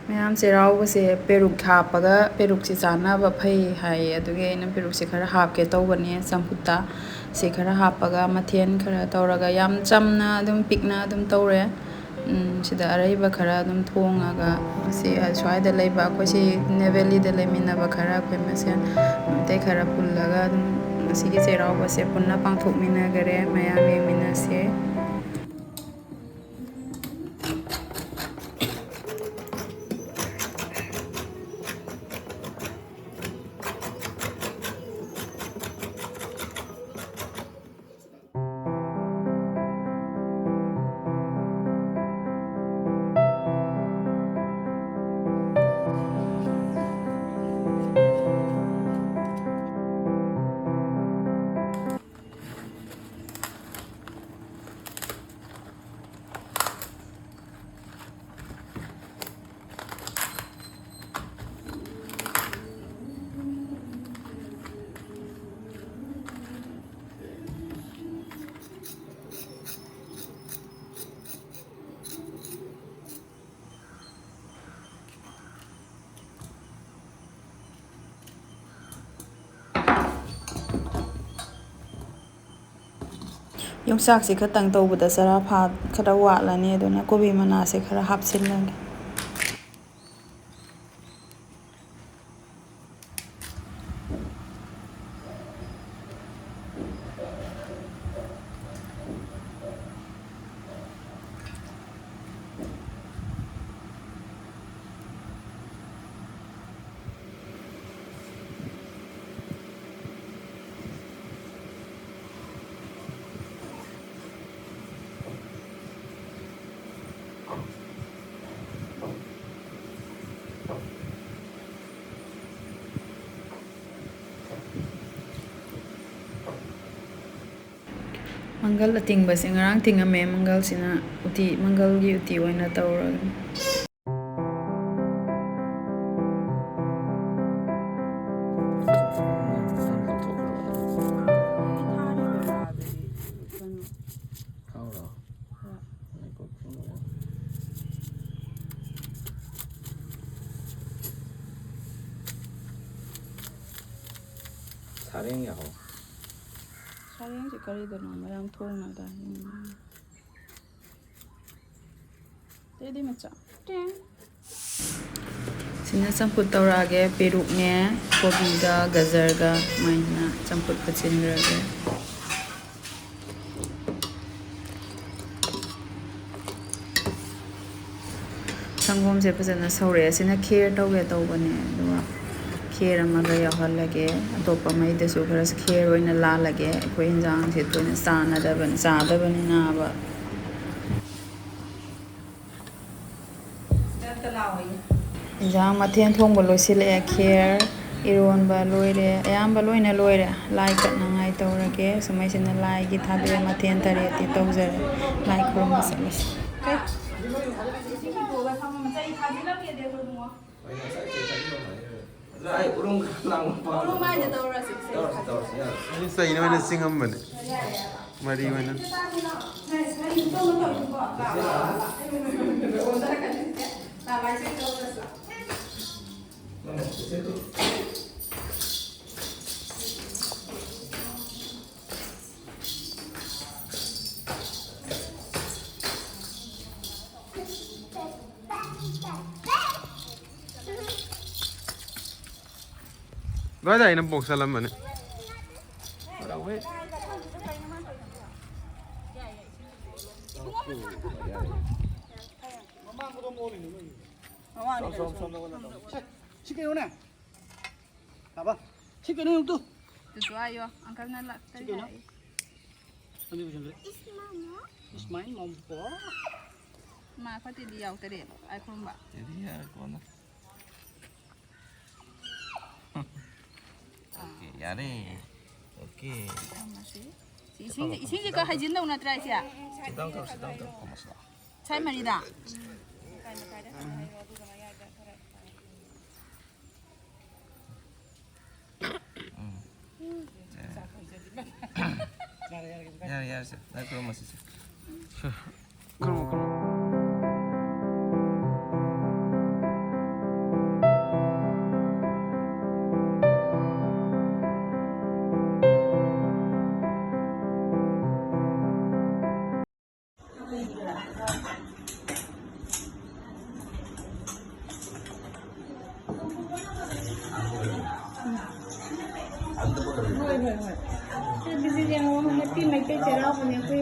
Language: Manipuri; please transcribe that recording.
ꯃꯌꯥꯝ ꯆꯩꯔꯥꯎꯕꯁꯦ ꯄꯦꯔꯨꯛ ꯍꯥꯞꯄꯒ ꯄꯦꯔꯨꯛꯁꯤ ꯆꯥꯅꯕ ꯐꯩ ꯍꯥꯏꯌꯦ ꯑꯗꯨꯒꯤ ꯑꯩꯅ ꯄꯦꯔꯨꯛꯁꯤ ꯈꯔ ꯍꯥꯞꯀꯦ ꯇꯧꯕꯅꯦ ꯆꯝꯐꯨꯠꯇ ꯁꯤ ꯈꯔ ꯍꯥꯞꯄꯒ ꯃꯊꯦꯜ ꯈꯔ ꯇꯧꯔꯒ ꯌꯥꯝ ꯆꯝꯅ ꯑꯗꯨꯝ ꯄꯤꯛꯅ ꯑꯗꯨꯝ ꯇꯧꯔꯦ ꯁꯤꯗ ꯑꯔꯩꯕ ꯈꯔ ꯑꯗꯨꯝ ꯊꯣꯡꯉꯒ ꯁꯤ ꯁ꯭ꯋꯥꯏꯗ ꯂꯩꯕ ꯑꯩꯈꯣꯏ ꯁꯤ ꯅꯦꯕꯦꯂꯤꯗ ꯂꯩꯃꯤꯟꯅꯕ ꯈꯔ ꯑꯩꯈꯣꯏ ꯃꯁꯦꯟ ꯑꯇꯩ ꯈꯔ ꯄꯨꯜꯂꯒ ꯑꯗꯨꯝ ꯉꯁꯤꯒꯤ ꯆꯩꯔꯥꯎꯕꯁꯦ ꯄꯨꯟꯅ ꯄꯥꯡꯊꯣꯛꯃꯤꯟꯅꯈꯔꯦ ꯃꯌꯥꯝ ꯌꯦꯡꯃꯤꯟꯅꯁꯦ ꯌꯣꯡꯆꯥꯛꯁꯤ ꯈꯛꯇꯪ ꯇꯧꯕꯗ ꯆꯔꯥ ꯈꯔ ꯋꯥꯠꯂꯅꯤ ꯑꯗꯨꯅ ꯀꯣꯕꯤ ꯃꯅꯥꯁꯦ ꯈꯔ ꯍꯥꯞꯆꯤꯜꯂꯒꯦ ꯃꯪꯒꯜ ꯑꯇꯤꯡꯕꯁꯦ ꯉꯔꯥꯡ ꯇꯤꯡꯉꯝꯃꯦ ꯃꯪꯒꯜꯁꯤꯅ ꯃꯪꯒꯜꯒꯤ ꯎꯇꯤ ꯑꯣꯏꯅ ꯇꯧꯔꯒꯦ 사랭이 하고 ꯁꯥꯔꯦꯡꯁꯤ ꯀꯔꯤꯗꯅꯣ ꯃꯌꯥꯝ ꯊꯣꯡꯉꯒ ꯑꯇꯩꯗꯤ ꯃꯆꯥ ꯁꯤꯅ ꯆꯝꯐꯨꯠ ꯇꯧꯔꯛꯑꯒꯦ ꯄꯦꯔꯨꯛꯅꯦ ꯀꯣꯕꯤꯒ ꯒꯖꯔꯒ ꯁꯨꯃꯥꯏꯅ ꯆꯝꯐꯨꯠ ꯐꯨꯠꯆꯤꯟꯈ꯭ꯔꯒꯦ ꯁꯪꯒꯣꯝꯁꯦ ꯐꯖꯅ ꯁꯧꯔꯛꯑꯦ ꯁꯤꯅ ꯈꯦꯔ ꯇꯧꯒꯦ ꯇꯧꯕꯅꯦ ꯑꯗꯨꯒ ꯈꯦꯔ ꯑꯃꯒ ꯌꯥꯎꯍꯜꯂꯒꯦ ꯑꯇꯣꯞꯄ ꯃꯩꯗꯁꯨ ꯈꯔ ꯈꯦꯔ ꯑꯣꯏꯅ ꯂꯥꯜꯂꯒꯦ ꯑꯩꯈꯣꯏ ꯏꯟꯖꯥꯡꯁꯦ ꯇꯣꯏꯅ ꯆꯥꯗꯕꯅꯤꯅꯕ ꯏꯟꯖꯥꯡ ꯃꯊꯦꯜ ꯊꯣꯡꯕ ꯂꯣꯏꯁꯤꯜꯂꯛꯑꯦ ꯈꯦꯔ ꯏꯔꯣꯟꯕ ꯂꯣꯏꯔꯦ ꯑꯌꯥꯝꯕ ꯂꯣꯏꯅ ꯂꯣꯏꯔꯦ ꯂꯥꯏ ꯀꯠꯅꯉꯥꯏ ꯇꯧꯔꯒꯦ ꯁꯨꯃꯥꯏꯁꯤꯅ ꯂꯥꯏꯒꯤ ꯊꯥꯕꯤꯔ ꯃꯊꯦꯜ ꯇꯔꯦꯠꯇꯤ ꯇꯧꯖꯔꯦ ꯂꯥꯏ ꯈꯨꯔꯨꯝꯕ ꯆꯠꯂꯁꯤ ꯆꯩꯅ ꯑꯣꯏꯅ ꯆꯤꯡꯉꯝꯕꯅꯦ ꯃꯔꯤ ꯑꯣꯏꯅ Gada ayna boksalam mane. Chicken apa? Chicken itu tuh. Itu ayo, angkat nalak tadi. Ambil bujang dulu. Ismail mau po. Ma pati dia tadi, ai kurumba. jadi ya kono oke yare oke 이sin지 거 하진다 오나 트라이시야. sedang komas lah 차이 말이다. ya nah kalau masih sih. これもこれも ꯍꯣꯏ ꯍꯣꯏ ꯗꯤꯖꯤ ꯌꯦꯡꯉꯣ ꯍꯟꯗꯛꯀꯤ ꯃꯩꯇꯩ ꯆꯩꯔꯥꯎꯕꯅꯦ ꯑꯩꯈꯣꯏ